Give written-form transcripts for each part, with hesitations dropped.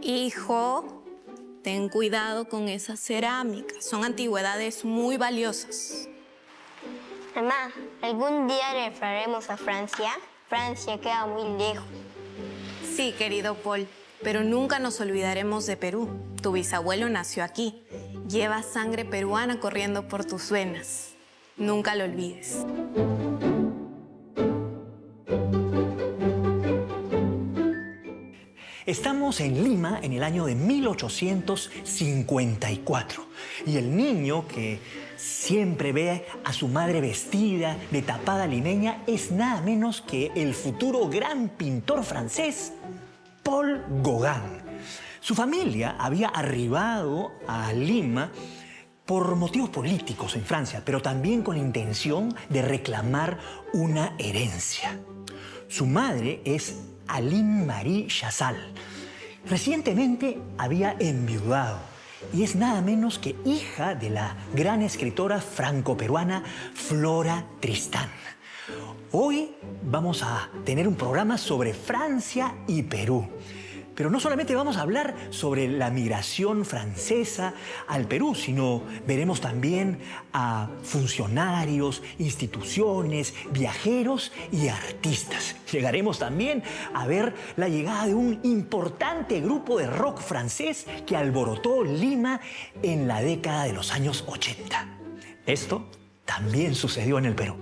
Hijo, ten cuidado con esas cerámicas. Son antigüedades muy valiosas. Mamá, ¿algún día regresaremos a Francia? Francia queda muy lejos. Sí, querido Paul, pero nunca nos olvidaremos de Perú. Tu bisabuelo nació aquí. Lleva sangre peruana corriendo por tus venas. Nunca lo olvides. Estamos en Lima en el año de 1854 y el niño que siempre ve a su madre vestida de tapada limeña es nada menos que el futuro gran pintor francés, Paul Gauguin. Su familia había arribado a Lima por motivos políticos en Francia, pero también con intención de reclamar una herencia. Su madre es Aline Marie Chazal. Recientemente había enviudado y es nada menos que hija de la gran escritora franco-peruana Flora Tristán. Hoy vamos a tener un programa sobre Francia y Perú. Pero no solamente vamos a hablar sobre la migración francesa al Perú, sino veremos también a funcionarios, instituciones, viajeros y artistas. Llegaremos también a ver la llegada de un importante grupo de rock francés que alborotó Lima en la década de los años 80. Esto también sucedió en el Perú.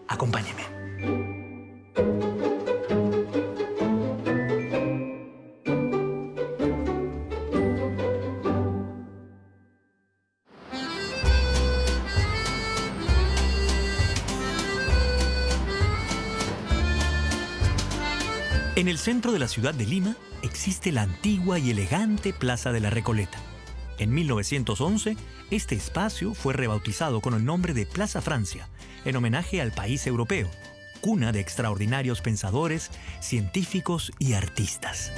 Acompáñeme. En el centro de la ciudad de Lima existe la antigua y elegante Plaza de la Recoleta. En 1911, este espacio fue rebautizado con el nombre de Plaza Francia, en homenaje al país europeo, cuna de extraordinarios pensadores, científicos y artistas.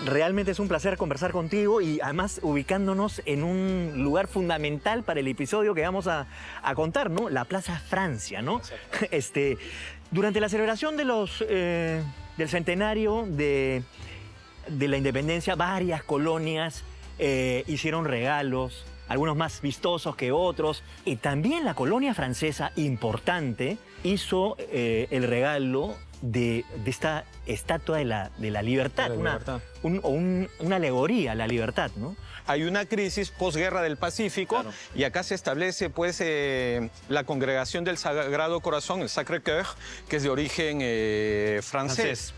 Realmente es un placer conversar contigo y además ubicándonos en un lugar fundamental para el episodio que vamos a contar, ¿no? La Plaza Francia, ¿no? Durante la celebración de del centenario de la independencia, varias colonias hicieron regalos, algunos más vistosos que otros. Y también la colonia francesa importante hizo el regalo de esta estatua de la libertad, una alegoría a la libertad, ¿no? Hay una crisis posguerra del Pacífico, claro, y acá se establece pues la congregación del Sagrado Corazón, el Sacré-Cœur, que es de origen francés.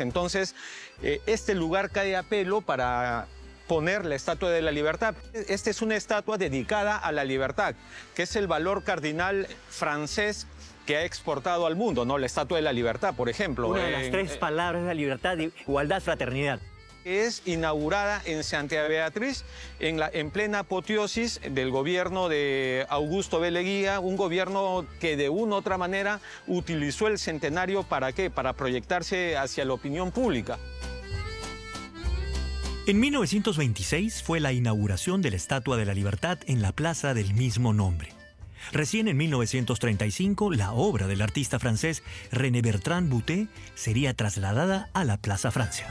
Entonces, este lugar cae a pelo para poner la Estatua de la Libertad. Esta es una estatua dedicada a la libertad, que es el valor cardinal francés que ha exportado al mundo, ¿no? La Estatua de la Libertad, por ejemplo. Una de las tres palabras es la libertad, igualdad, fraternidad. Es inaugurada en Santa Beatriz en plena apoteosis del gobierno de Augusto B. Leguía, un gobierno que de una u otra manera utilizó el centenario ¿para qué? Para proyectarse hacia la opinión pública. En 1926 fue la inauguración de la Estatua de la Libertad en la plaza del mismo nombre. Recién en 1935, la obra del artista francés René Bertrand Boutet sería trasladada a la Plaza Francia.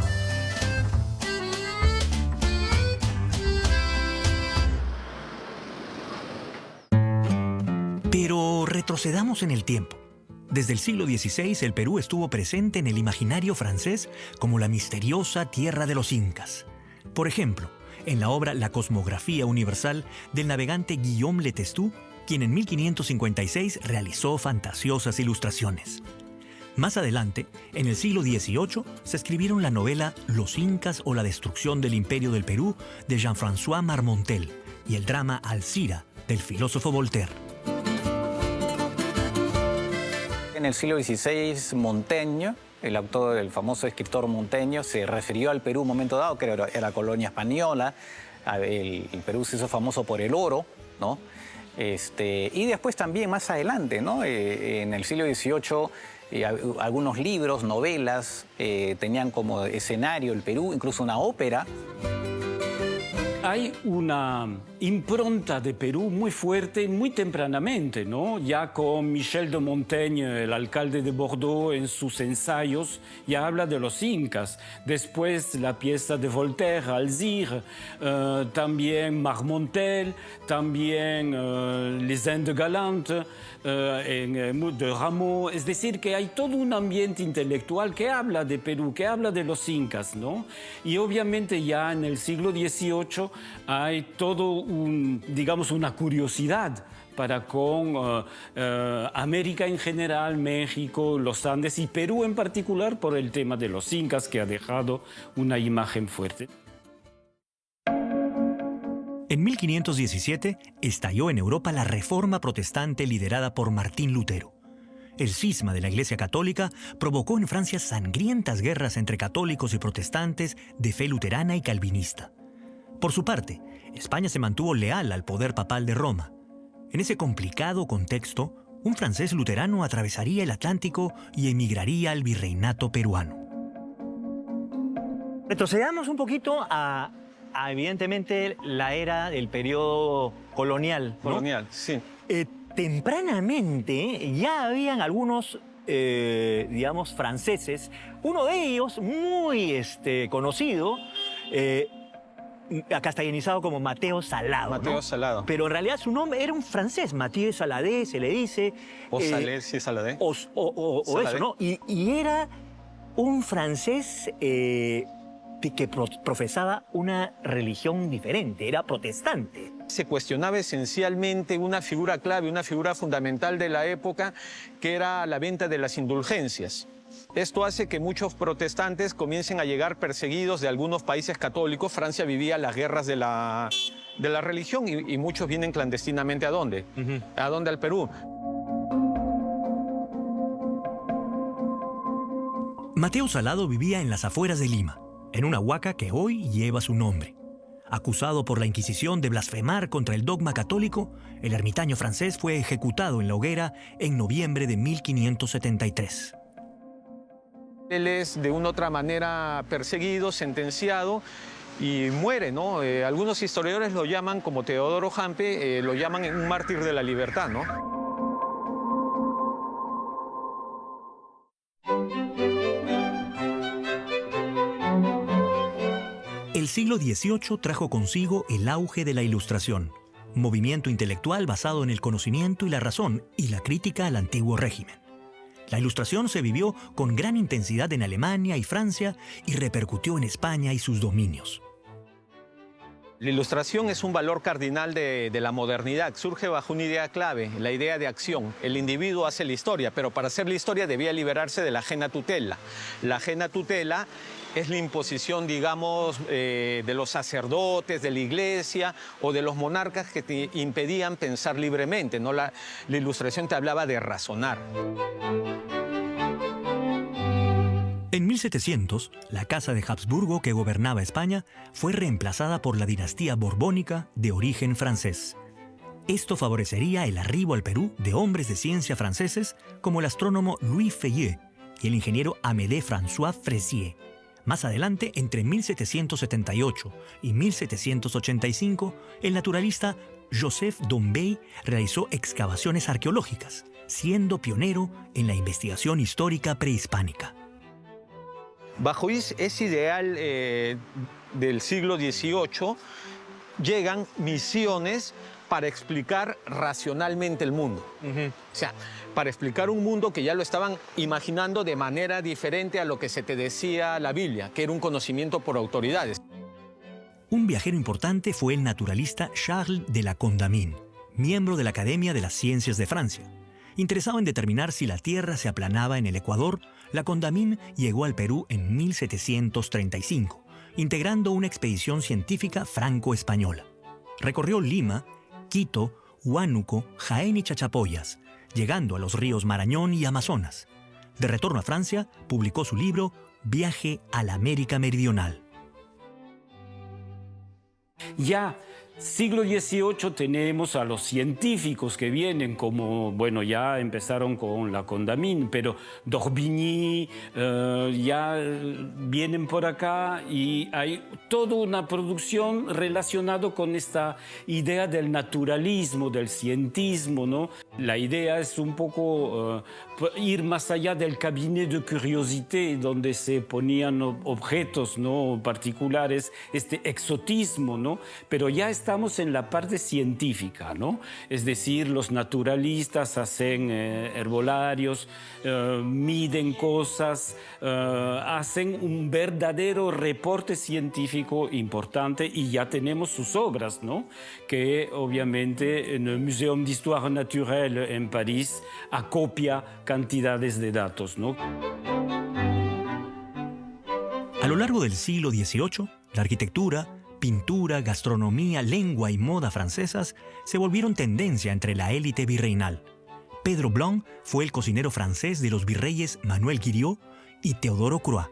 Pero retrocedamos en el tiempo. Desde el siglo XVI, el Perú estuvo presente en el imaginario francés como la misteriosa tierra de los incas. Por ejemplo, en la obra La Cosmografía Universal del navegante Guillaume Le Testu, quien en 1556 realizó fantasiosas ilustraciones. Más adelante, en el siglo XVIII, se escribieron la novela Los Incas o la destrucción del Imperio del Perú de Jean-François Marmontel y el drama Alzira del filósofo Voltaire. En el siglo XVI, Montaigne, el famoso escritor Montaigne, se refirió al Perú en un momento dado, que era colonia española. El Perú se hizo famoso por el oro, ¿no? Y después también más adelante, ¿no? En el siglo XVIII, algunos libros, novelas, tenían como escenario el Perú, incluso una ópera. hay una impronta de Perú muy fuerte, muy tempranamente, ¿no? Ya con Michel de Montaigne, el alcalde de Bordeaux, en sus ensayos, ya habla de los incas. Después la pieza de Voltaire, Alzire, también Marmontel, también Les Indes Galantes, de Rameau. Es decir, que hay todo un ambiente intelectual que habla de Perú, que habla de los incas, ¿no? Y obviamente ya en el siglo XVIII hay todo digamos, una curiosidad para con América en general, México, los Andes y Perú en particular por el tema de los incas, que ha dejado una imagen fuerte. En 1517 estalló en Europa la Reforma Protestante liderada por Martín Lutero. El cisma de la Iglesia Católica provocó en Francia sangrientas guerras entre católicos y protestantes de fe luterana y calvinista. Por su parte, España se mantuvo leal al poder papal de Roma. En ese complicado contexto, un francés luterano atravesaría el Atlántico y emigraría al virreinato peruano. Retrocedamos un poquito a evidentemente, la era del periodo colonial, ¿no? Colonial, sí. Tempranamente ya habían algunos, digamos, franceses. Uno de ellos, muy conocido, castellanizado como Mateo Salado. Mateo ¿no? Salado. Pero en realidad su nombre era un francés, Mathieu Saladé, se le dice. O Salé, sí, Saladé. O Saladé. eso, ¿no? Y era un francés que profesaba una religión diferente, era protestante. Se cuestionaba esencialmente una figura clave, una figura fundamental de la época, que era la venta de las indulgencias. Esto hace que muchos protestantes comiencen a llegar perseguidos de algunos países católicos. Francia vivía las guerras de la religión y muchos vienen clandestinamente ¿a dónde? ¿A dónde? Al Perú. Mateo Salado vivía en las afueras de Lima, en una huaca que hoy lleva su nombre. Acusado por la Inquisición de blasfemar contra el dogma católico, el ermitaño francés fue ejecutado en la hoguera en noviembre de 1573. Él es de una u otra manera perseguido, sentenciado y muere, ¿no? Algunos historiadores lo llaman, como Teodoro Hampe, lo llaman un mártir de la libertad, ¿no? El siglo XVIII trajo consigo el auge de la Ilustración, movimiento intelectual basado en el conocimiento y la razón y la crítica al antiguo régimen. La Ilustración se vivió con gran intensidad en Alemania y Francia y repercutió en España y sus dominios. La Ilustración es un valor cardinal de la modernidad. Surge bajo una idea clave, la idea de acción. El individuo hace la historia, pero para hacer la historia debía liberarse de la ajena tutela. La ajena tutela es la imposición, digamos, de los sacerdotes, de la iglesia o de los monarcas que te impedían pensar libremente, ¿no? La Ilustración te hablaba de razonar. En 1700, la Casa de Habsburgo que gobernaba España fue reemplazada por la dinastía borbónica de origen francés. Esto favorecería el arribo al Perú de hombres de ciencia franceses como el astrónomo Louis Feuillet y el ingeniero Amédée François Fressier. Más adelante, entre 1778 y 1785, el naturalista Joseph Dombey realizó excavaciones arqueológicas, siendo pionero en la investigación histórica prehispánica. Bajo ese ideal del siglo XVIII llegan misiones para explicar racionalmente el mundo. O sea, para explicar un mundo que ya lo estaban imaginando de manera diferente a lo que se te decía la Biblia, que era un conocimiento por autoridades. Un viajero importante fue el naturalista Charles de la Condamine, miembro de la Academia de las Ciencias de Francia. Interesado en determinar si la Tierra se aplanaba en el Ecuador, la Condamine llegó al Perú en 1735, integrando una expedición científica franco-española. Recorrió Lima, Quito, Huánuco, Jaén y Chachapoyas, llegando a los ríos Marañón y Amazonas. De retorno a Francia, publicó su libro Viaje a la América Meridional. Ya Siglo XVIII tenemos a los científicos que vienen, como, bueno, ya empezaron con la Condamine, pero d'Orbigny ya vienen por acá y hay toda una producción relacionada con esta idea del naturalismo, del cientismo, ¿no? La idea es un poco ir más allá del cabinet de curiosité, donde se ponían objetos, ¿no?, particulares, este exotismo, ¿no? Pero ya estamos en la parte científica, ¿no? Es decir, los naturalistas hacen herbolarios, miden cosas, hacen un verdadero reporte científico importante y ya tenemos sus obras, ¿no? Que obviamente en el Muséum d'Histoire Naturelle en París acopia cantidades de datos, ¿no? A lo largo del siglo XVIII, la arquitectura, pintura, gastronomía, lengua y moda francesas se volvieron tendencia entre la élite virreinal. Pedro Blanc fue el cocinero francés de los virreyes Manuel Guiriot y Teodoro Croix.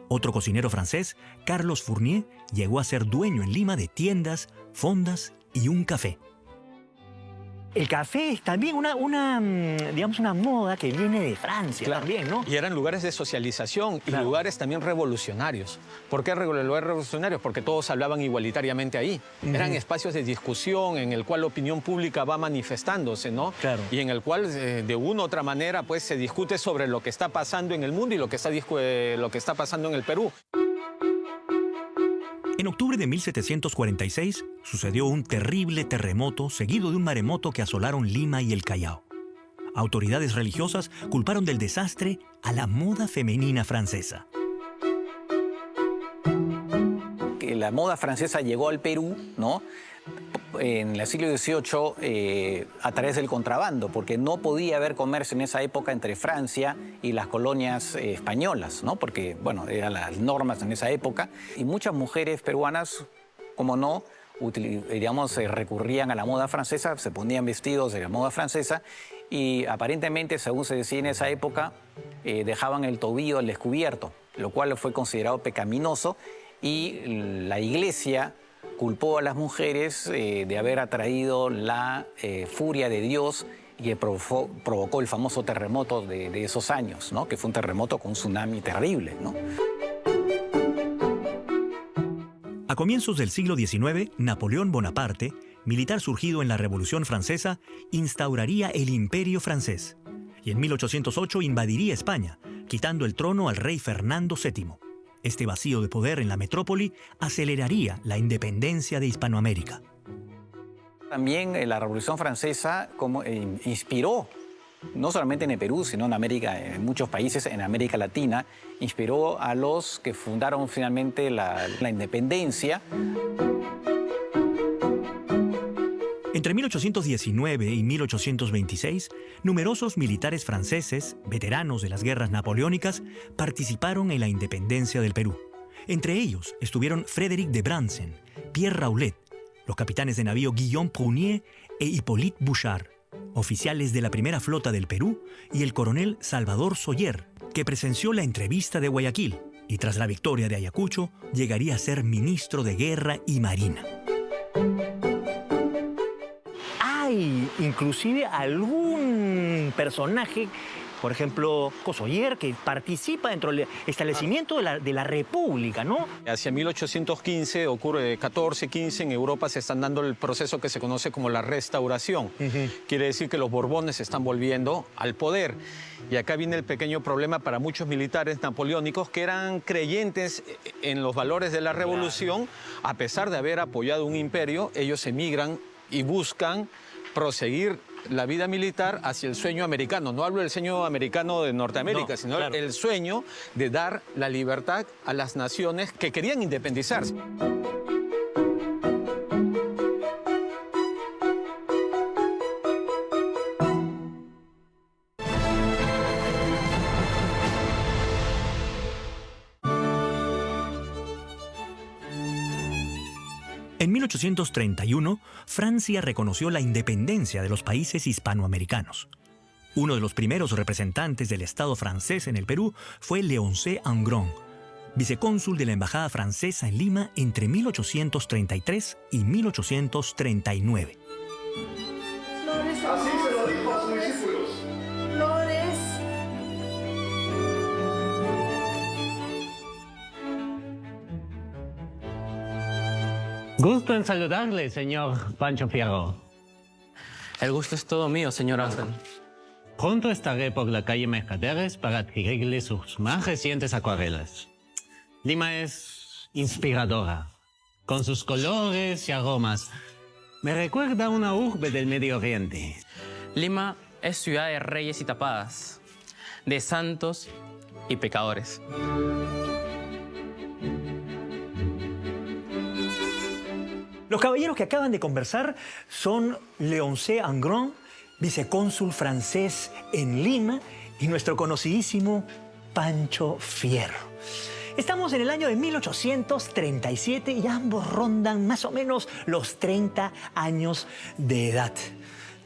Otro cocinero francés, Carlos Fournier, llegó a ser dueño en Lima de tiendas, fondas y un café. El café es también una moda que viene de Francia también, ¿no? Y eran lugares de socialización y lugares también revolucionarios. ¿Por qué lugares revolucionarios? Porque todos hablaban igualitariamente ahí. Eran espacios de discusión en el cual la opinión pública va manifestándose, ¿no? Claro. Y en el cual, de una u otra manera, pues se discute sobre lo que está pasando en el mundo y lo que está pasando en el Perú. En octubre de 1746 sucedió un terrible terremoto seguido de un maremoto que asolaron Lima y el Callao. Autoridades religiosas culparon del desastre a la moda femenina francesa. La moda francesa llegó al Perú, ¿no?, en el siglo XVIII a través del contrabando, porque no podía haber comercio en esa época entre Francia y las colonias españolas, ¿no?, porque, bueno, eran las normas en esa época. Y muchas mujeres peruanas, como no, recurrían a la moda francesa, se ponían vestidos de la moda francesa y aparentemente, según se decía en esa época, dejaban el tobillo al descubierto, lo cual fue considerado pecaminoso y la Iglesia culpó a las mujeres de haber atraído la furia de Dios y que provocó el famoso terremoto de esos años, ¿no?, que fue un terremoto con un tsunami terrible, ¿no? A comienzos del siglo XIX, Napoleón Bonaparte, militar surgido en la Revolución Francesa, instauraría el Imperio francés y en 1808 invadiría España, quitando el trono al rey Fernando VII. Este vacío de poder en la metrópoli aceleraría la independencia de Hispanoamérica. También la Revolución Francesa inspiró, no solamente en el Perú, sino en muchos países en América Latina, inspiró a los que fundaron finalmente la independencia. Entre 1819 y 1826, numerosos militares franceses, veteranos de las guerras napoleónicas, participaron en la independencia del Perú. Entre ellos estuvieron Frédéric de Bransen, Pierre Raulet, los capitanes de navío Guillaume Prunier e Hippolyte Bouchard, oficiales de la primera flota del Perú, y el coronel Salvador Soller, que presenció la entrevista de Guayaquil y tras la victoria de Ayacucho llegaría a ser ministro de Guerra y Marina. Hay inclusive algún personaje, por ejemplo, Soller, que participa dentro del establecimiento de la República, ¿no? Hacia 1815 ocurre, 14-15, en Europa se están dando el proceso que se conoce como la restauración. Quiere decir que los Borbones están volviendo al poder. Y acá viene el pequeño problema para muchos militares napoleónicos que eran creyentes en los valores de la revolución. A pesar de haber apoyado un imperio, ellos emigran y buscan proseguir la vida militar hacia el sueño americano. No hablo del sueño americano de Norteamérica, sino el sueño de dar la libertad a las naciones que querían independizarse. En 1831, Francia reconoció la independencia de los países hispanoamericanos. Uno de los primeros representantes del Estado francés en el Perú fue Léoncé Ingron, vicecónsul de la Embajada Francesa en Lima entre 1833 y 1839. Así se lo dijo a sus discípulos. Flores. Gusto en saludarle, señor Pancho Fierro. El gusto es todo mío, señor Ángel. Pronto estaré por la calle Mercaderes para adquirirle sus más recientes acuarelas. Lima es inspiradora, con sus colores y aromas. Me recuerda a una urbe del Medio Oriente. Lima es ciudad de reyes y tapadas, de santos y pecadores. Los caballeros que acaban de conversar son Leoncé Engrand, vicecónsul francés en Lima, y nuestro conocidísimo Pancho Fierro. Estamos en el año de 1837 y ambos rondan más o menos los 30 años de edad.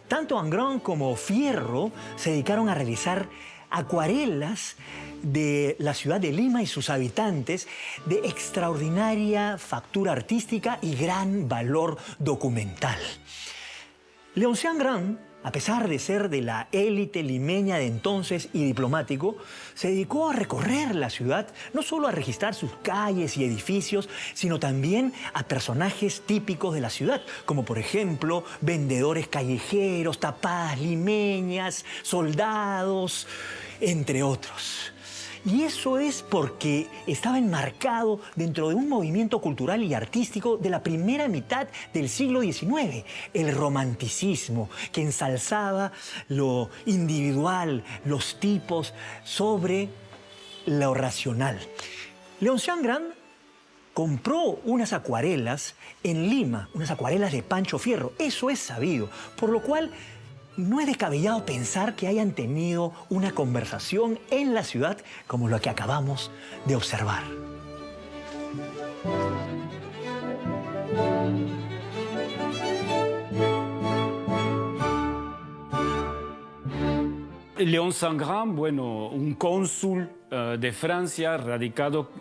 Tanto Engrand como Fierro se dedicaron a realizar acuarelas de la ciudad de Lima y sus habitantes de extraordinaria factura artística y gran valor documental. Leoncé Engrand, a pesar de ser de la élite limeña de entonces y diplomático, se dedicó a recorrer la ciudad, no solo a registrar sus calles y edificios, sino también a personajes típicos de la ciudad, como por ejemplo vendedores callejeros, tapadas limeñas, soldados, entre otros. Y eso es porque estaba enmarcado dentro de un movimiento cultural y artístico de la primera mitad del siglo XIX, el romanticismo, que ensalzaba lo individual, los tipos, sobre lo racional. Leoncé Engrand compró unas acuarelas en Lima, unas acuarelas de Pancho Fierro, eso es sabido, por lo cual no es descabellado pensar que hayan tenido una conversación en la ciudad como lo que acabamos de observar. Leoncé Engrand, bueno, un cónsul de Francia, radicado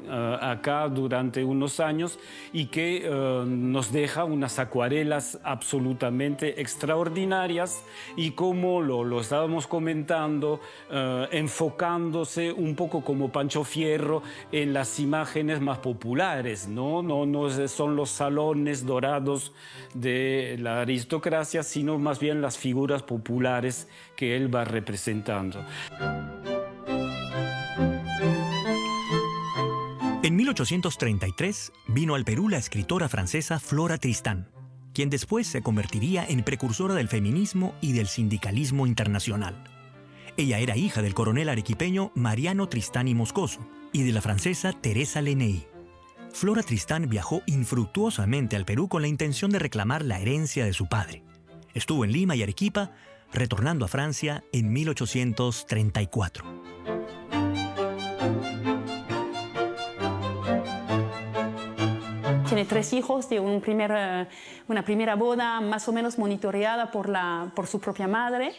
acá durante unos años y que nos deja unas acuarelas absolutamente extraordinarias y como lo estábamos comentando, enfocándose un poco como Pancho Fierro en las imágenes más populares, ¿no? No son los salones dorados de la aristocracia, sino más bien las figuras populares que él va representando. En 1833 vino al Perú la escritora francesa Flora Tristán, quien después se convertiría en precursora del feminismo y del sindicalismo internacional. Ella era hija del coronel arequipeño Mariano Tristán y Moscoso y de la francesa Teresa Leney. Flora Tristán viajó infructuosamente al Perú con la intención de reclamar la herencia de su padre. Estuvo en Lima y Arequipa, retornando a Francia en 1834. Tiene 3 hijos de una primera boda más o menos monitoreada por su propia madre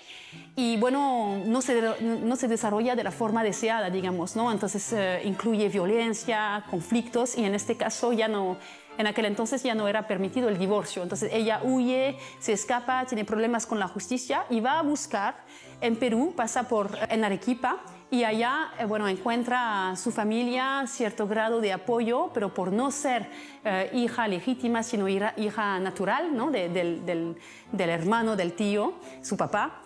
y bueno, no se desarrolla de la forma deseada, digamos, ¿no? Entonces incluye violencia, conflictos y en este caso en aquel entonces ya no era permitido el divorcio. Entonces ella huye, se escapa, tiene problemas con la justicia y va a buscar en Perú, pasa en Arequipa y allá encuentra a su familia cierto grado de apoyo, pero por no ser hija legítima, sino hija natural, ¿no? del hermano, del tío, su papá,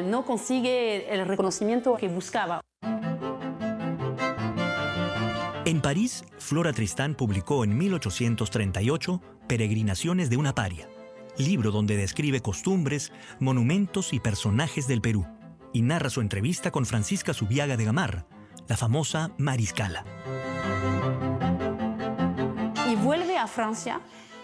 no consigue el reconocimiento que buscaba. En París, Flora Tristán publicó en 1838 Peregrinaciones de una paria, libro donde describe costumbres, monumentos y personajes del Perú, y narra su entrevista con Francisca Zubiaga de Gamarra, la famosa mariscala. Y vuelve a Francia,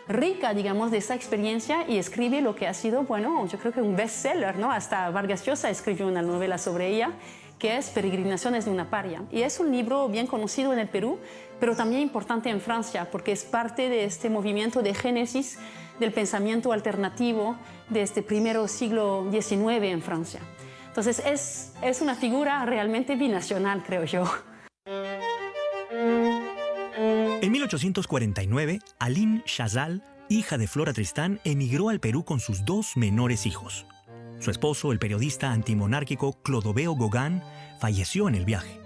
rica, digamos, de esa experiencia y escribe lo que ha sido, yo creo que un bestseller, ¿no? Hasta Vargas Llosa escribió una novela sobre ella, que es Peregrinaciones de una paria. Y es un libro bien conocido en el Perú, pero también importante en Francia, porque es parte de este movimiento de génesis del pensamiento alternativo de este primero siglo XIX en Francia. Entonces es una figura realmente binacional, creo yo. En 1849, Aline Chazal, hija de Flora Tristán, emigró al Perú con sus 2 menores hijos. Su esposo, el periodista antimonárquico Clodoveo Gauguin, falleció en el viaje.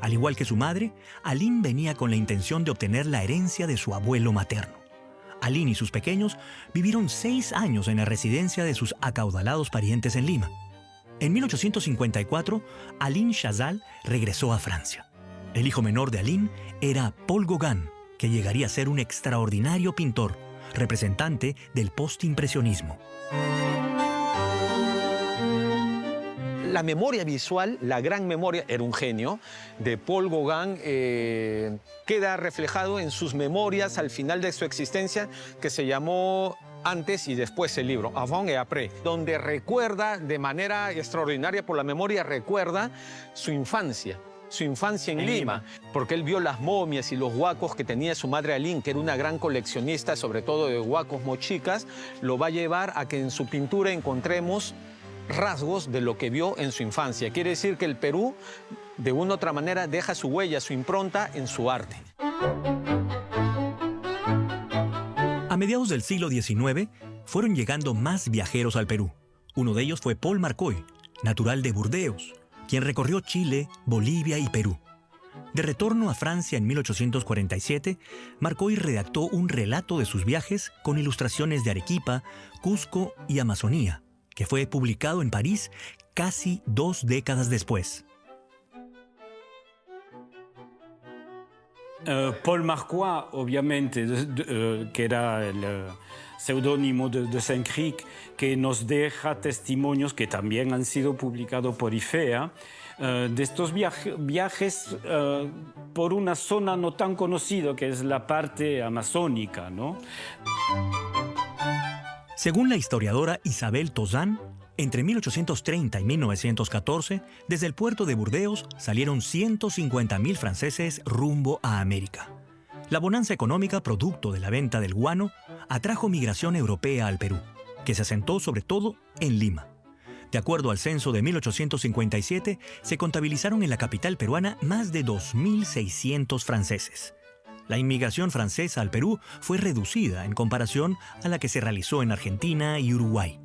Al igual que su madre, Aline venía con la intención de obtener la herencia de su abuelo materno. Aline y sus pequeños vivieron 6 años en la residencia de sus acaudalados parientes en Lima. En 1854, Aline Chazal regresó a Francia. El hijo menor de Aline era Paul Gauguin, que llegaría a ser un extraordinario pintor, representante del postimpresionismo. La memoria visual, la gran memoria, era un genio, de Paul Gauguin, queda reflejado en sus memorias al final de su existencia, que se llamó Antes y Después el libro, Avant et Après, donde recuerda de manera extraordinaria, por la memoria recuerda su infancia en Lima, porque él vio las momias y los huacos que tenía su madre Aline, que era una gran coleccionista, sobre todo de huacos mochicas, lo va a llevar a que en su pintura encontremos rasgos de lo que vio en su infancia. Quiere decir que el Perú, de una u otra manera, deja su huella, su impronta en su arte. A mediados del siglo XIX, fueron llegando más viajeros al Perú. Uno de ellos fue Paul Marcoy, natural de Burdeos, quien recorrió Chile, Bolivia y Perú. De retorno a Francia en 1847, Marcoy redactó un relato de sus viajes con ilustraciones de Arequipa, Cusco y Amazonía, que fue publicado en París casi 2 décadas después. Paul Marcoy, obviamente, que era el seudónimo de Saint-Cricq, que nos deja testimonios que también han sido publicados por IFEA, de estos viajes por una zona no tan conocida, que es la parte amazónica, ¿no? Según la historiadora Isabel Tozán, entre 1830 y 1914, desde el puerto de Burdeos salieron 150.000 franceses rumbo a América. La bonanza económica producto de la venta del guano atrajo migración europea al Perú, que se asentó sobre todo en Lima. De acuerdo al censo de 1857, se contabilizaron en la capital peruana más de 2.600 franceses. La inmigración francesa al Perú fue reducida en comparación a la que se realizó en Argentina y Uruguay.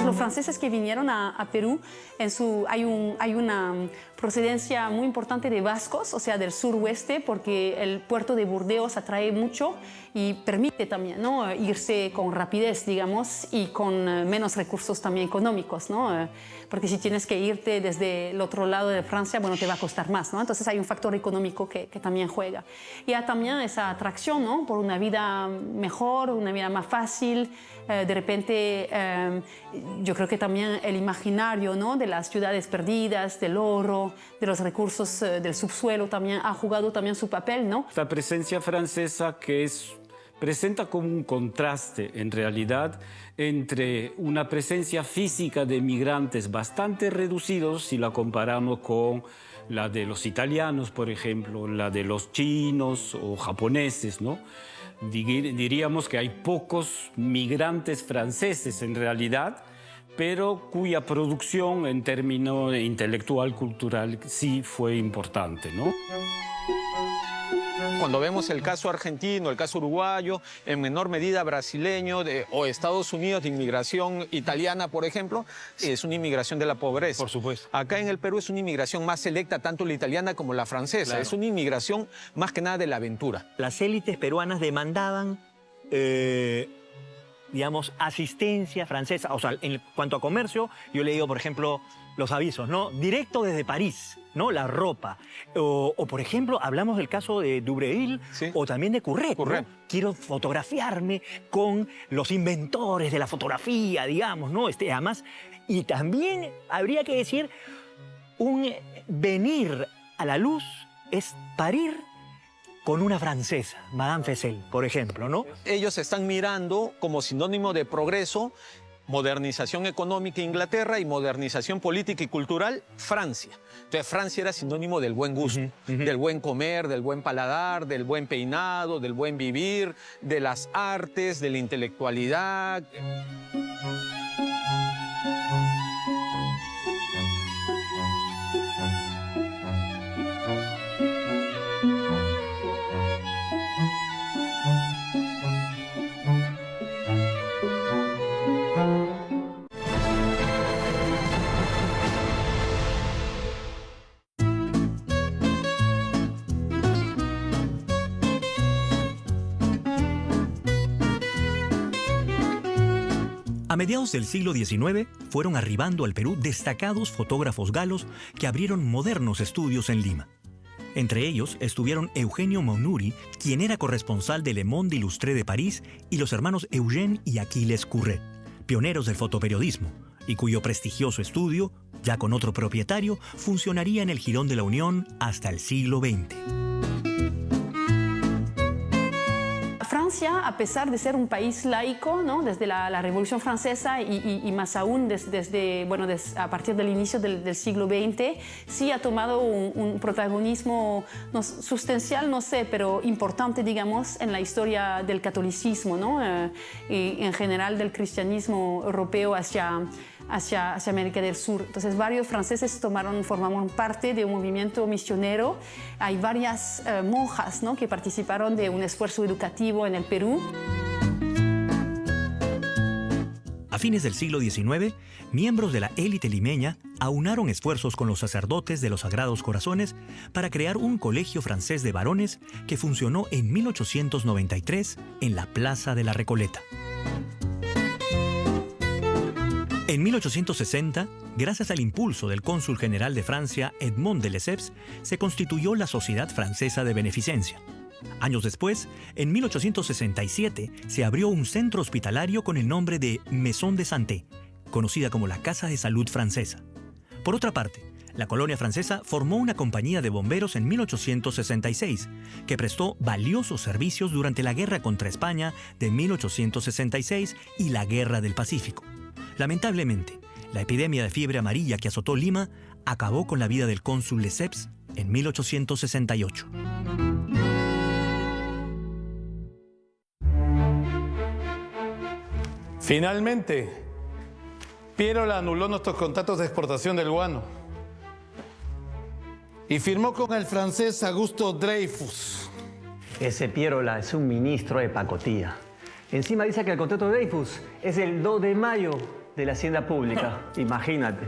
Los franceses que vinieron a Perú, hay una procedencia muy importante de vascos, o sea, del suroeste, porque el puerto de Burdeos atrae mucho y permite también, ¿no?, irse con rapidez, digamos, y con menos recursos también económicos, ¿no? Porque si tienes que irte desde el otro lado de Francia, bueno, te va a costar más, ¿no? Entonces hay un factor económico que también juega. Y hay también esa atracción, ¿no?, por una vida mejor, una vida más fácil. De repente, yo creo que también el imaginario, ¿no?, de las ciudades perdidas, del oro, de los recursos del subsuelo también ha jugado también su papel, ¿no? Esta presencia francesa que presenta como un contraste, en realidad, entre una presencia física de migrantes bastante reducidos si la comparamos con la de los italianos, por ejemplo, la de los chinos o japoneses, ¿no? Diríamos que hay pocos migrantes franceses en realidad, pero cuya producción en términos intelectual, cultural, sí fue importante, ¿no? Cuando vemos el caso argentino, el caso uruguayo, en menor medida brasileño o Estados Unidos de inmigración italiana, por ejemplo, es una inmigración de la pobreza. Por supuesto. Acá en el Perú es una inmigración más selecta, tanto la italiana como la francesa. Claro. Es una inmigración más que nada de la aventura. Las élites peruanas demandaban, digamos, asistencia francesa. O sea, en cuanto a comercio, yo le digo, por ejemplo, los avisos, ¿no? Directo desde París, ¿no? La ropa. O por ejemplo, hablamos del caso de Dubreuil, ¿sí?, o también de Couret, ¿no? Quiero fotografiarme con los inventores de la fotografía, digamos, ¿no? Además, y también habría que decir, un venir a la luz es parir con una francesa, Madame Fessel, por ejemplo, ¿no? Ellos están mirando como sinónimo de progreso, modernización económica Inglaterra y modernización política y cultural Francia. Entonces Francia era sinónimo del buen gusto, del buen comer, del buen paladar, del buen peinado, del buen vivir, de las artes, de la intelectualidad. A mediados del siglo XIX fueron arribando al Perú destacados fotógrafos galos que abrieron modernos estudios en Lima. Entre ellos estuvieron Eugenio Monuri, quien era corresponsal de Le Monde Illustré de París, y los hermanos Eugène y Achilles Curret, pioneros del fotoperiodismo, y cuyo prestigioso estudio, ya con otro propietario, funcionaría en el Jirón de la Unión hasta el siglo XX. Francia, a pesar de ser un país laico, ¿no? Desde la Revolución Francesa y más aún a partir del inicio del siglo XX, sí ha tomado un protagonismo sustancial, no sé, pero importante, digamos, en la historia del catolicismo, ¿no? Y en general del cristianismo europeo hacia América del Sur. Entonces varios franceses formaron parte de un movimiento misionero. Hay varias monjas, ¿no? que participaron de un esfuerzo educativo en el Perú. A fines del siglo XIX, miembros de la élite limeña aunaron esfuerzos con los sacerdotes de los Sagrados Corazones para crear un colegio francés de varones que funcionó en 1893 en la Plaza de la Recoleta. En 1860, gracias al impulso del cónsul general de Francia, Edmond de Lesseps, se constituyó la Sociedad Francesa de Beneficencia. Años después, en 1867, se abrió un centro hospitalario con el nombre de Maison de Santé, conocida como la Casa de Salud Francesa. Por otra parte, la colonia francesa formó una compañía de bomberos en 1866, que prestó valiosos servicios durante la guerra contra España de 1866 y la Guerra del Pacífico. Lamentablemente, la epidemia de fiebre amarilla que azotó Lima acabó con la vida del cónsul Lesseps en 1868. Finalmente, Pierola anuló nuestros contratos de exportación del guano y firmó con el francés Augusto Dreyfus. Ese Pierola es un ministro de pacotilla. Encima dice que el contrato de Dreyfus es el 2 de mayo de la Hacienda Pública. Imagínate.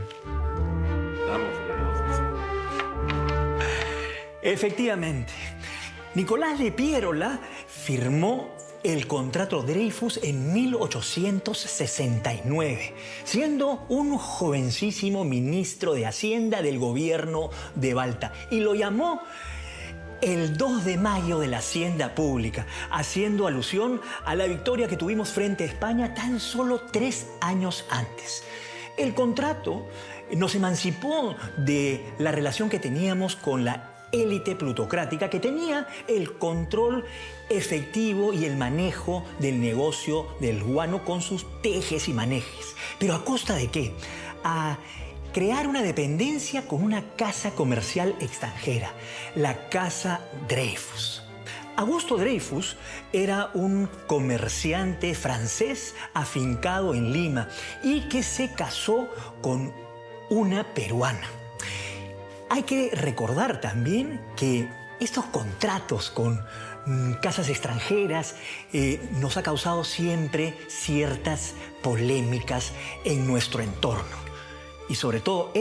Efectivamente, Nicolás de Pierola firmó el contrato Dreyfus en 1869, siendo un jovencísimo ministro de Hacienda del gobierno de Balta, y lo llamó el 2 de mayo de la Hacienda Pública, haciendo alusión a la victoria que tuvimos frente a España tan solo 3 años antes. El contrato nos emancipó de la relación que teníamos con la élite plutocrática, que tenía el control efectivo y el manejo del negocio del guano con sus tejes y manejes. ¿Pero a costa de qué? A crear una dependencia con una casa comercial extranjera, la Casa Dreyfus. Augusto Dreyfus era un comerciante francés afincado en Lima y que se casó con una peruana. Hay que recordar también que estos contratos con casas extranjeras nos ha causado siempre ciertas polémicas en nuestro entorno. Y sobre todo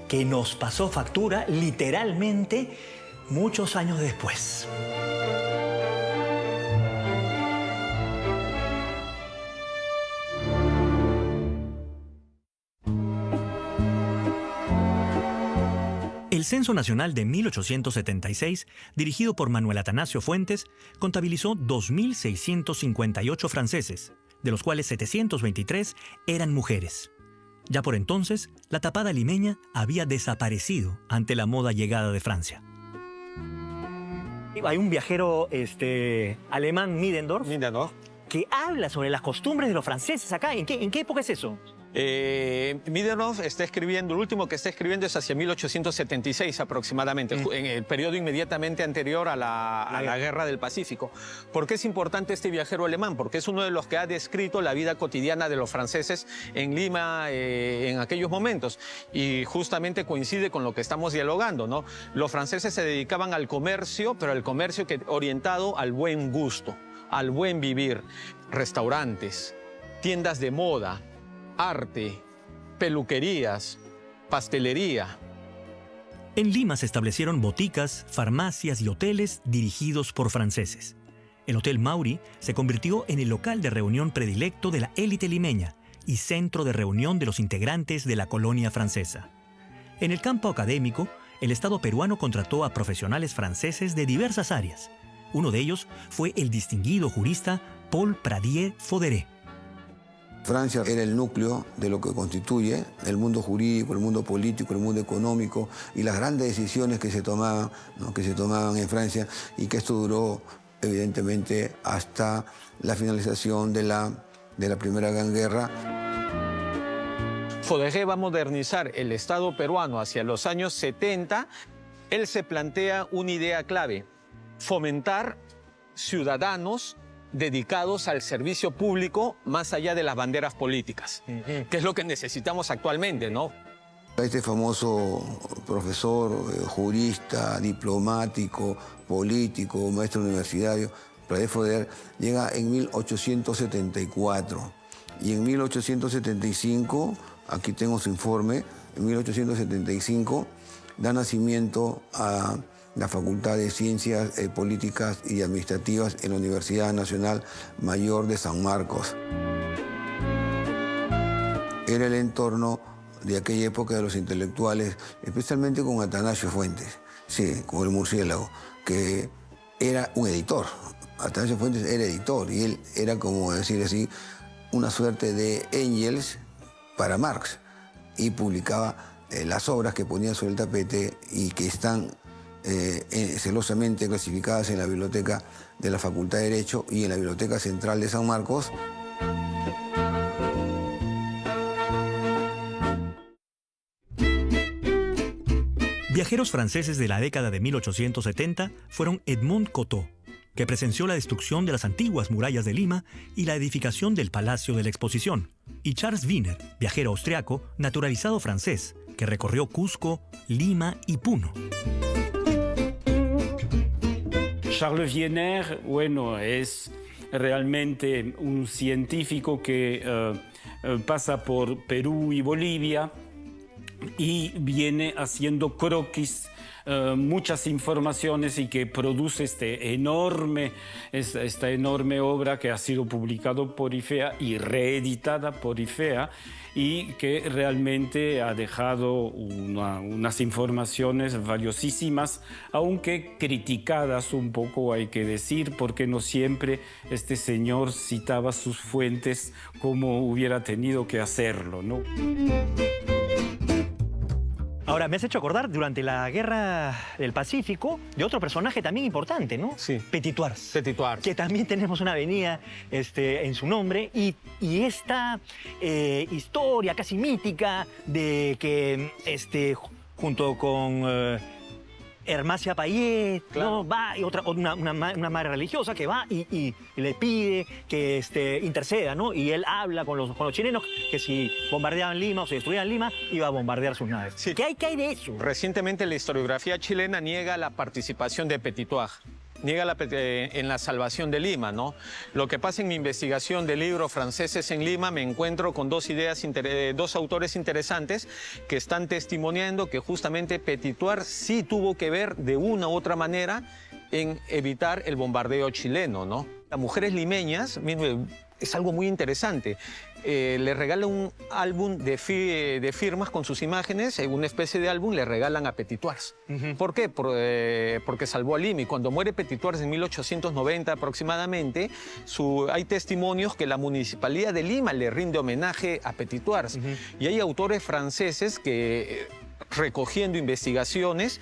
que nos pasó factura literalmente muchos años después. El Censo Nacional de 1876, dirigido por Manuel Atanasio Fuentes, contabilizó 2.658 franceses, de los cuales 723 eran mujeres. Ya por entonces, la tapada limeña había desaparecido ante la moda llegada de Francia. Hay un viajero alemán, Middendorf, que habla sobre las costumbres de los franceses acá. ¿En qué época es eso? Middendorf está escribiendo, el último que está escribiendo es hacia 1876 aproximadamente, en el periodo inmediatamente anterior a la Guerra del Pacífico. ¿Por qué es importante este viajero alemán? Porque es uno de los que ha descrito la vida cotidiana de los franceses en Lima en aquellos momentos, y justamente coincide con lo que estamos dialogando, ¿no? Los franceses se dedicaban al comercio, pero al comercio orientado al buen gusto, al buen vivir, restaurantes, tiendas de moda, arte, peluquerías, pastelería. En Lima se establecieron boticas, farmacias y hoteles dirigidos por franceses. El Hotel Mauri se convirtió en el local de reunión predilecto de la élite limeña y centro de reunión de los integrantes de la colonia francesa. En el campo académico, el Estado peruano contrató a profesionales franceses de diversas áreas. Uno de ellos fue el distinguido jurista Paul Pradier-Fauderet. Francia era el núcleo de lo que constituye el mundo jurídico, el mundo político, el mundo económico y las grandes decisiones que se tomaban, ¿no?, que se tomaban en Francia, y que esto duró evidentemente hasta la finalización de la Primera Gran Guerra. Fauderet va a modernizar el Estado peruano hacia los años 70. Él se plantea una idea clave: fomentar ciudadanos dedicados al servicio público más allá de las banderas políticas, que es lo que necesitamos actualmente, ¿no? Este famoso profesor, jurista, diplomático, político, maestro universitario, Pradier-Fauderet, llega en 1874. Y en 1875, aquí tengo su informe, en 1875 da nacimiento a la Facultad de Ciencias Políticas y Administrativas en la Universidad Nacional Mayor de San Marcos. Era el entorno de aquella época de los intelectuales, especialmente con Atanasio Fuentes, sí, con el murciélago, que era un editor. Atanasio Fuentes era editor y él era, como decir así, una suerte de Engels para Marx, y publicaba las obras que ponía sobre el tapete y que están celosamente clasificadas en la biblioteca de la Facultad de Derecho y en la Biblioteca Central de San Marcos. Viajeros franceses de la década de 1870 fueron Edmond Cotot, que presenció la destrucción de las antiguas murallas de Lima y la edificación del Palacio de la Exposición, y Charles Wiener, viajero austriaco naturalizado francés, que recorrió Cusco, Lima y Puno. Charles Wiener, bueno, es realmente un científico que pasa por Perú y Bolivia y viene haciendo croquis, muchas informaciones, y que produce esta enorme obra que ha sido publicado por IFEA y reeditada por IFEA, y que realmente ha dejado unas informaciones valiosísimas, aunque criticadas un poco, hay que decir, porque no siempre este señor citaba sus fuentes como hubiera tenido que hacerlo, ¿no? Ahora, me has hecho acordar, durante la Guerra del Pacífico, de otro personaje también importante, ¿no? Sí. Petit-Thouars. Petit-Thouars. Que también tenemos una avenida en su nombre. Y esta historia casi mítica de que junto con Hermasia Payet, claro, ¿no? Va, y una madre religiosa que va y le pide que interceda, ¿no? Y él habla con los chilenos que si bombardeaban Lima o se destruían Lima, iba a bombardear sus naves. Sí. ¿Qué hay de eso? Recientemente la historiografía chilena niega la participación de Petit-Thouars, niega en la salvación de Lima, ¿no? Lo que pasa en mi investigación de libros franceses en Lima, me encuentro con dos autores interesantes que están testimoniando que justamente Petit-Thouars sí tuvo que ver de una u otra manera en evitar el bombardeo chileno, ¿no? Las mujeres limeñas, es algo muy interesante. Le regalan un álbum de firmas con sus imágenes, una especie de álbum, le regalan a Petit-Thouars. ¿Por qué? Porque salvó a Lima. Y cuando muere Petit-Thouars en 1890 aproximadamente, hay testimonios que la Municipalidad de Lima le rinde homenaje a Petit-Thouars. Y hay autores franceses que, recogiendo investigaciones,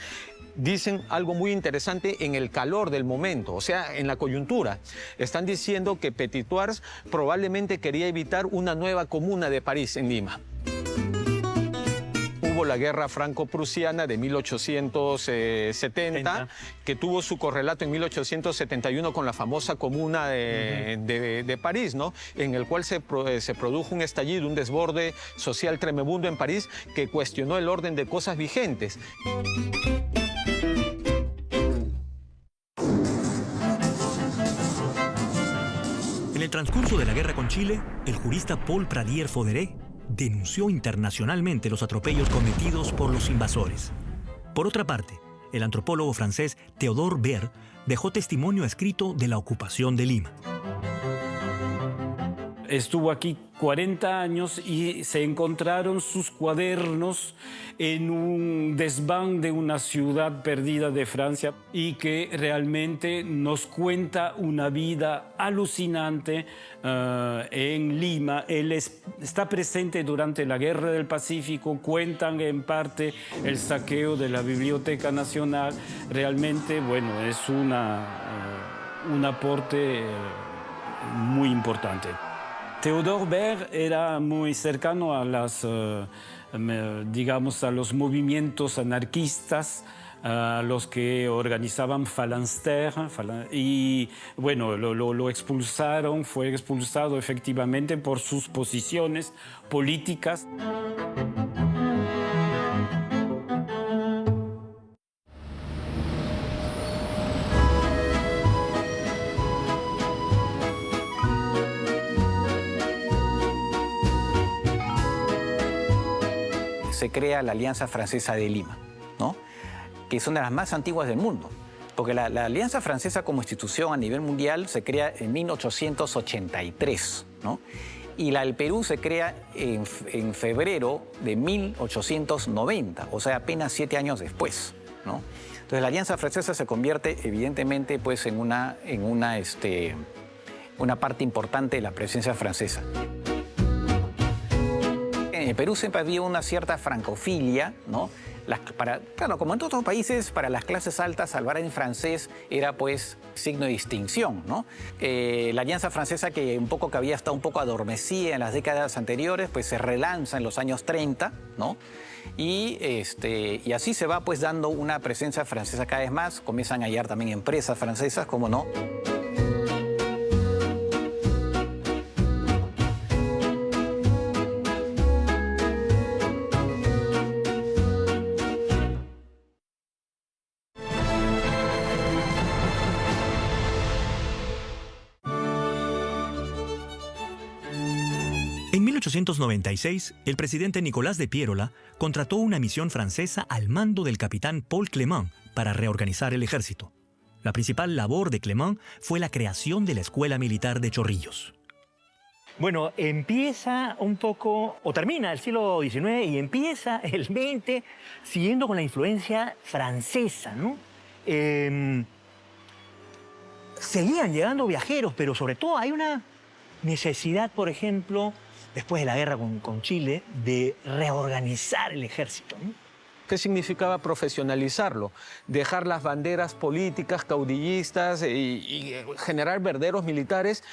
dicen algo muy interesante en el calor del momento, o sea, en la coyuntura. Están diciendo que Petit-Thouars probablemente quería evitar una nueva comuna de París en Lima. Hubo la guerra franco-prusiana de 1870, que tuvo su correlato en 1871 con la famosa comuna de París, ¿no? En el cual se produjo un estallido, un desborde social tremebundo en París que cuestionó el orden de cosas vigentes. En el transcurso de la guerra con Chile, el jurista Paul Pradier-Fauderet denunció internacionalmente los atropellos cometidos por los invasores. Por otra parte, el antropólogo francés Théodore Baer dejó testimonio escrito de la ocupación de Lima. Estuvo aquí 40 años y se encontraron sus cuadernos en un desván de una ciudad perdida de Francia y que realmente nos cuenta una vida alucinante en Lima. Él está presente durante la Guerra del Pacífico, cuentan en parte el saqueo de la Biblioteca Nacional. Realmente, bueno, es un aporte muy importante. Theodore Berg era muy cercano a digamos, a los movimientos anarquistas, a los que organizaban Phalanstère, y bueno, lo expulsaron, fue expulsado efectivamente por sus posiciones políticas. Se crea la Alianza Francesa de Lima, ¿no? Que es una de las más antiguas del mundo, porque la Alianza Francesa como institución a nivel mundial se crea en 1883, ¿no? Y la del Perú se crea en febrero de 1890, o sea, apenas 7 años después, ¿no? Entonces la Alianza Francesa se convierte evidentemente pues, en una parte importante de la presencia francesa. En el Perú siempre había una cierta francofilia, ¿no? Claro, como en otros países, para las clases altas hablar en francés era pues signo de distinción, ¿no? La Alianza Francesa, que había estado un poco adormecida en las décadas anteriores, pues se relanza en los años 30, ¿no? Y así se va pues dando una presencia francesa cada vez más, comienzan a hallar también empresas francesas, ¿cómo no? En 1896, el presidente Nicolás de Piérola contrató una misión francesa al mando del capitán Paul Clément para reorganizar el ejército. La principal labor de Clément fue la creación de la Escuela Militar de Chorrillos. Bueno, empieza un poco, o termina el siglo XIX y empieza el XX siguiendo con la influencia francesa, ¿no? Seguían llegando viajeros, pero sobre todo hay una necesidad, por ejemplo, después de la guerra con Chile, de reorganizar el ejército, ¿no? ¿Qué significaba profesionalizarlo? Dejar las banderas políticas, caudillistas y generar verdaderos militares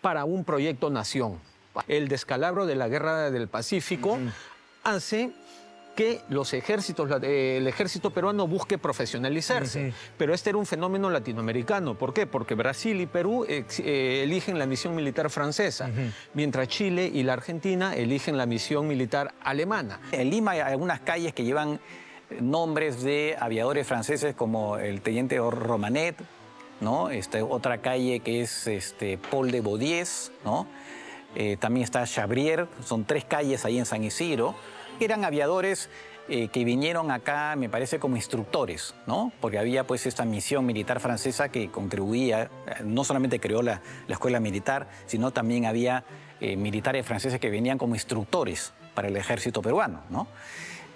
para un proyecto nación. El descalabro de la Guerra del Pacífico hace que el ejército peruano busque profesionalizarse. Pero este era un fenómeno latinoamericano. ¿Por qué? Porque Brasil y Perú eligen la misión militar francesa, mientras Chile y la Argentina eligen la misión militar alemana. En Lima hay algunas calles que llevan nombres de aviadores franceses como el teniente Romanet, ¿no? Otra calle que es Paul de Baudiès, ¿no? También está Chabrier, son 3 calles ahí en San Isidro. Eran aviadores que vinieron acá, me parece, como instructores, ¿no? Porque había pues esta misión militar francesa que contribuía, no solamente creó la escuela militar, sino también había militares franceses que venían como instructores para el ejército peruano, ¿no?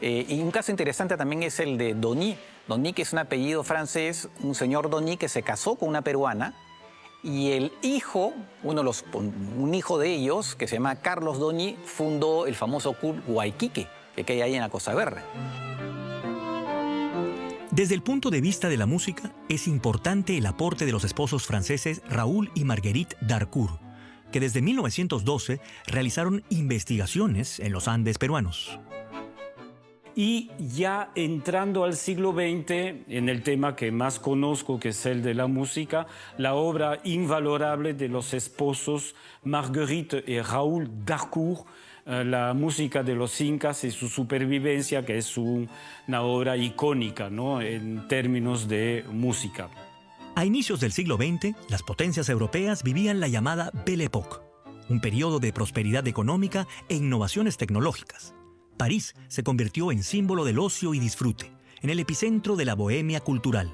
Y un caso interesante también es el de Dony. Dony, que es un apellido francés, un señor Dony que se casó con una peruana, y el hijo, un hijo de ellos, que se llama Carlos Dony, fundó el famoso Club Guayquique, que hay ahí en la Costa Verde. Desde el punto de vista de la música, es importante el aporte de los esposos franceses Raúl y Marguerite Darcourt, que desde 1912 realizaron investigaciones en los Andes peruanos. Y ya entrando al siglo XX, en el tema que más conozco, que es el de la música, la obra invalorable de los esposos Marguerite y Raúl Darcourt, la música de los incas y su supervivencia, que es una obra icónica, ¿no?, en términos de música. A inicios del siglo XX, las potencias europeas vivían la llamada Belle Époque, un periodo de prosperidad económica e innovaciones tecnológicas. París se convirtió en símbolo del ocio y disfrute, en el epicentro de la bohemia cultural.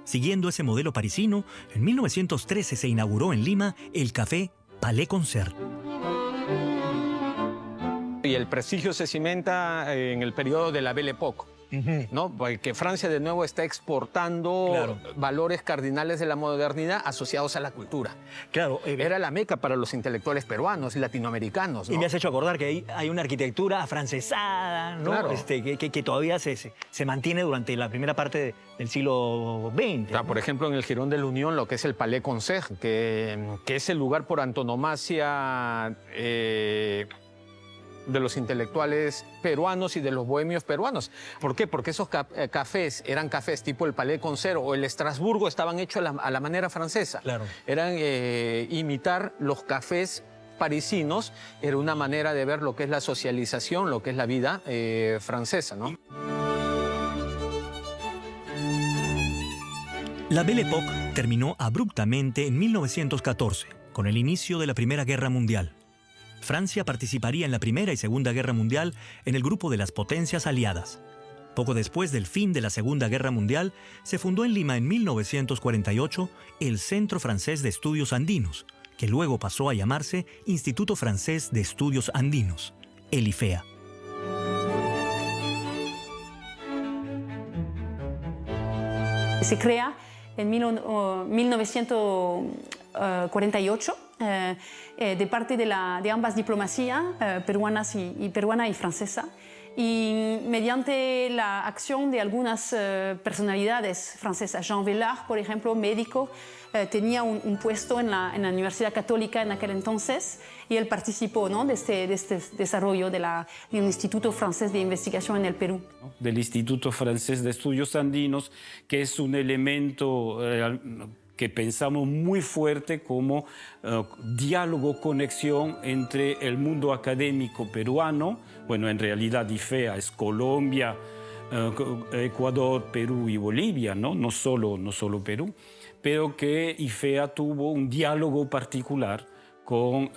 Siguiendo ese modelo parisino, en 1913 se inauguró en Lima el café Palais Concert. Y el prestigio se cimenta en el periodo de la Belle Époque, ¿no? Porque Francia de nuevo está exportando valores cardinales de la modernidad asociados a la cultura. Claro. Era la meca para los intelectuales peruanos y latinoamericanos, ¿no? Y me has hecho acordar que hay una arquitectura afrancesada, ¿no? Claro. Que todavía se mantiene durante la primera parte del siglo XX. O sea, por ejemplo, en el Jirón de la Unión, lo que es el Palais Concert, que es el lugar por antonomasia de los intelectuales peruanos y de los bohemios peruanos. ¿Por qué? Porque esos cafés eran cafés tipo el Palais Concert o el Estrasburgo, estaban hechos a la manera francesa. Claro. Eran imitar los cafés parisinos, era una manera de ver lo que es la socialización, lo que es la vida francesa, ¿no? La Belle Époque terminó abruptamente en 1914, con el inicio de la Primera Guerra Mundial. Francia participaría en la Primera y Segunda Guerra Mundial en el grupo de las potencias aliadas. Poco después del fin de la Segunda Guerra Mundial, se fundó en Lima en 1948 el Centro Francés de Estudios Andinos, que luego pasó a llamarse Instituto Francés de Estudios Andinos, el IFEA. Se crea en 1948 de parte de ambas diplomacias, peruana y francesa, y mediante la acción de algunas personalidades francesas. Jean Vellard, por ejemplo, médico, tenía un puesto en la Universidad Católica en aquel entonces, y él participó, ¿no?, de este desarrollo de un Instituto Francés de Investigación en el Perú. Del Instituto Francés de Estudios Andinos, que es un elemento que pensamos muy fuerte como diálogo, conexión entre el mundo académico peruano, bueno, en realidad IFEA es Colombia, Ecuador, Perú y Bolivia, ¿no? No solo Perú, pero que IFEA tuvo un diálogo particular con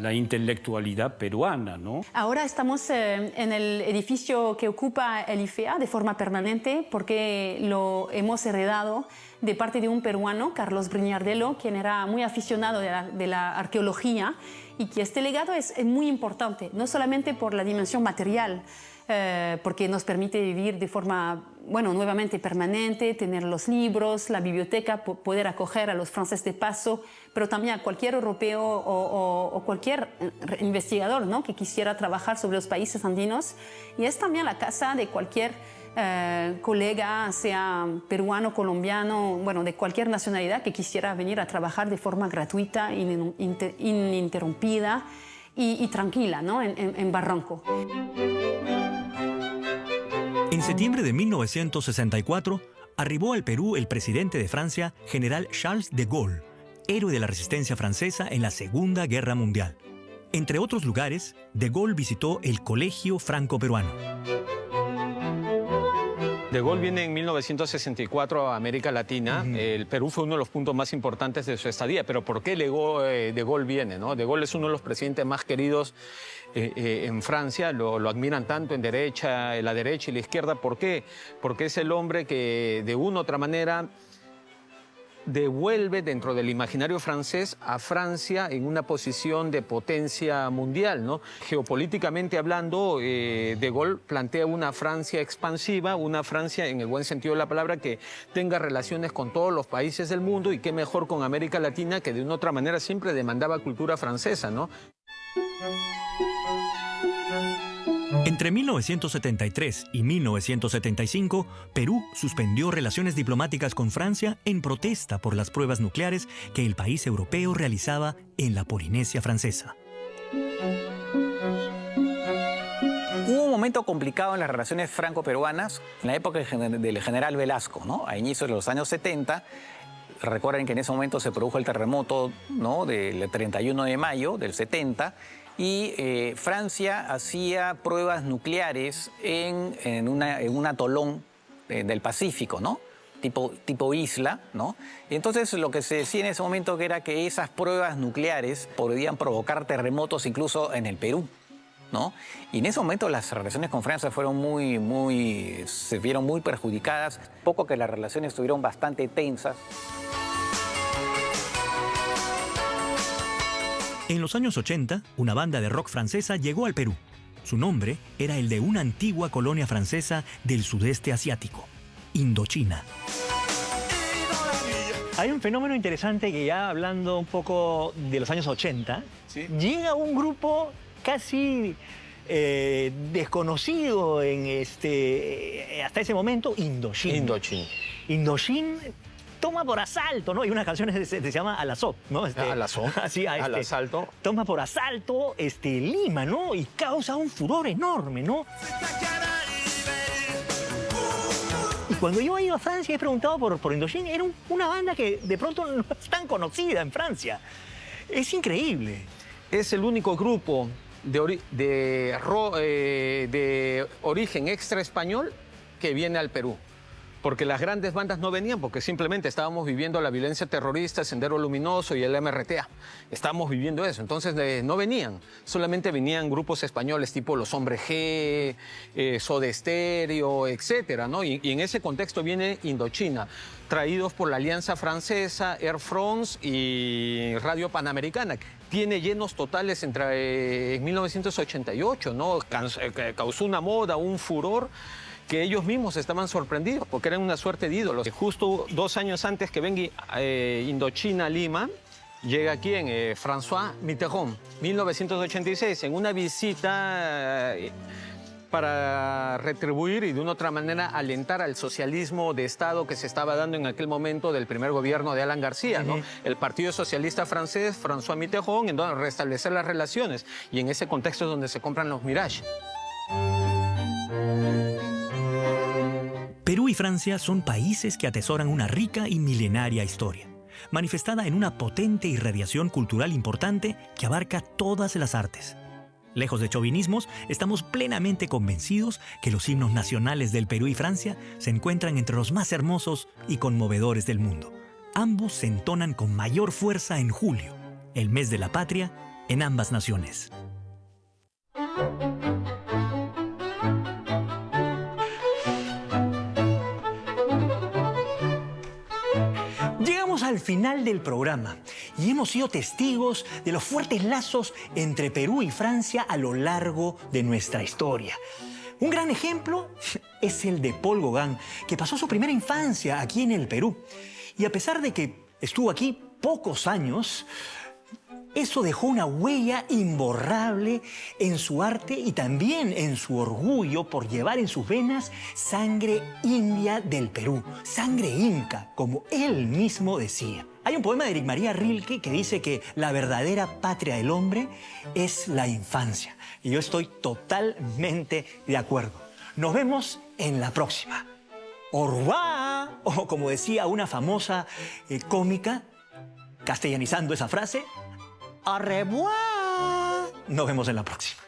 la intelectualidad peruana, ¿no? Ahora estamos en el edificio que ocupa el IFEA de forma permanente porque lo hemos heredado de parte de un peruano, Carlos Briñardelo, quien era muy aficionado de la arqueología, y que este legado es muy importante, no solamente por la dimensión material, porque nos permite vivir de forma, bueno, nuevamente permanente, tener los libros, la biblioteca, poder acoger a los franceses de paso, pero también a cualquier europeo o cualquier investigador, ¿no?, que quisiera trabajar sobre los países andinos. Y es también la casa de cualquier colega, sea peruano, colombiano, bueno, de cualquier nacionalidad que quisiera venir a trabajar de forma gratuita, ininterrumpida y tranquila, ¿no?, en Barranco. En septiembre de 1964, arribó al Perú el presidente de Francia, general Charles de Gaulle, héroe de la resistencia francesa en la Segunda Guerra Mundial. Entre otros lugares, de Gaulle visitó el Colegio Franco-Peruano. De Gaulle viene en 1964 a América Latina. El Perú fue uno de los puntos más importantes de su estadía. Pero ¿por qué de Gaulle viene, ¿no? De Gaulle es uno de los presidentes más queridos en Francia. Lo admiran tanto en la derecha y la izquierda. ¿Por qué? Porque es el hombre que de una u otra manera devuelve dentro del imaginario francés a Francia en una posición de potencia mundial, ¿no? Geopolíticamente hablando, de Gaulle plantea una Francia expansiva, una Francia en el buen sentido de la palabra que tenga relaciones con todos los países del mundo, y qué mejor con América Latina, que de una u otra manera siempre demandaba cultura francesa, ¿no? Entre 1973 y 1975, Perú suspendió relaciones diplomáticas con Francia en protesta por las pruebas nucleares que el país europeo realizaba en la Polinesia Francesa. Hubo un momento complicado en las relaciones franco-peruanas en la época del general Velasco, ¿no? A inicios de los años 70. Recuerden que en ese momento se produjo el terremoto, ¿no?, del 31 de mayo del 70, y Francia hacía pruebas nucleares en un atolón del Pacífico, ¿no?, tipo isla, ¿no? Y entonces lo que se decía en ese momento que era que esas pruebas nucleares podían provocar terremotos incluso en el Perú, ¿no? Y en ese momento las relaciones con Francia fueron se vieron muy perjudicadas, poco que las relaciones estuvieron bastante tensas. En los años 80, una banda de rock francesa llegó al Perú. Su nombre era el de una antigua colonia francesa del sudeste asiático, Indochina. Hay un fenómeno interesante que ya hablando un poco de los años 80, ¿Sí? llega un grupo casi desconocido hasta ese momento, Indochine. Indochine toma por asalto, ¿no? Y unas canciones se llama Al Assaut, ¿no? Al Assaut, así, al asalto. Toma por asalto Lima, ¿no? Y causa un furor enorme, ¿no? Y cuando yo he ido a Francia y he preguntado por Indochine, era una banda que de pronto no es tan conocida en Francia. Es increíble. Es el único grupo de origen extra español que viene al Perú. Porque las grandes bandas no venían, porque simplemente estábamos viviendo la violencia terrorista, Sendero Luminoso y el MRTA. Estábamos viviendo eso, entonces no venían. Solamente venían grupos españoles tipo Los Hombres G, Soda Stereo, etcétera, ¿no? Y en ese contexto viene Indochina, traídos por la Alianza Francesa, Air France y Radio Panamericana. Tiene llenos totales en 1988, ¿no? Causó una moda, un furor, que ellos mismos estaban sorprendidos porque eran una suerte de ídolos. Justo 2 años antes que venga Indochina a Lima, llega aquí en François Mitterrand, 1986, en una visita para retribuir y de una otra manera alentar al socialismo de Estado que se estaba dando en aquel momento del primer gobierno de Alan García, ¿no? El Partido Socialista Francés, François Mitterrand, en donde restablecer las relaciones. Y en ese contexto es donde se compran los Mirage. Perú y Francia son países que atesoran una rica y milenaria historia, manifestada en una potente irradiación cultural importante que abarca todas las artes. Lejos de chauvinismos, estamos plenamente convencidos que los himnos nacionales del Perú y Francia se encuentran entre los más hermosos y conmovedores del mundo. Ambos se entonan con mayor fuerza en julio, el mes de la patria, en ambas naciones. Al final del programa y hemos sido testigos de los fuertes lazos entre Perú y Francia a lo largo de nuestra historia. Un gran ejemplo es el de Paul Gauguin, que pasó su primera infancia aquí en el Perú. Y a pesar de que estuvo aquí pocos años, eso dejó una huella imborrable en su arte y también en su orgullo por llevar en sus venas sangre india del Perú, sangre inca, como él mismo decía. Hay un poema de Eric María Rilke que dice que la verdadera patria del hombre es la infancia. Y yo estoy totalmente de acuerdo. Nos vemos en la próxima. Au revoir, o como decía una famosa cómica, castellanizando esa frase, au revoir. Nos vemos en la próxima.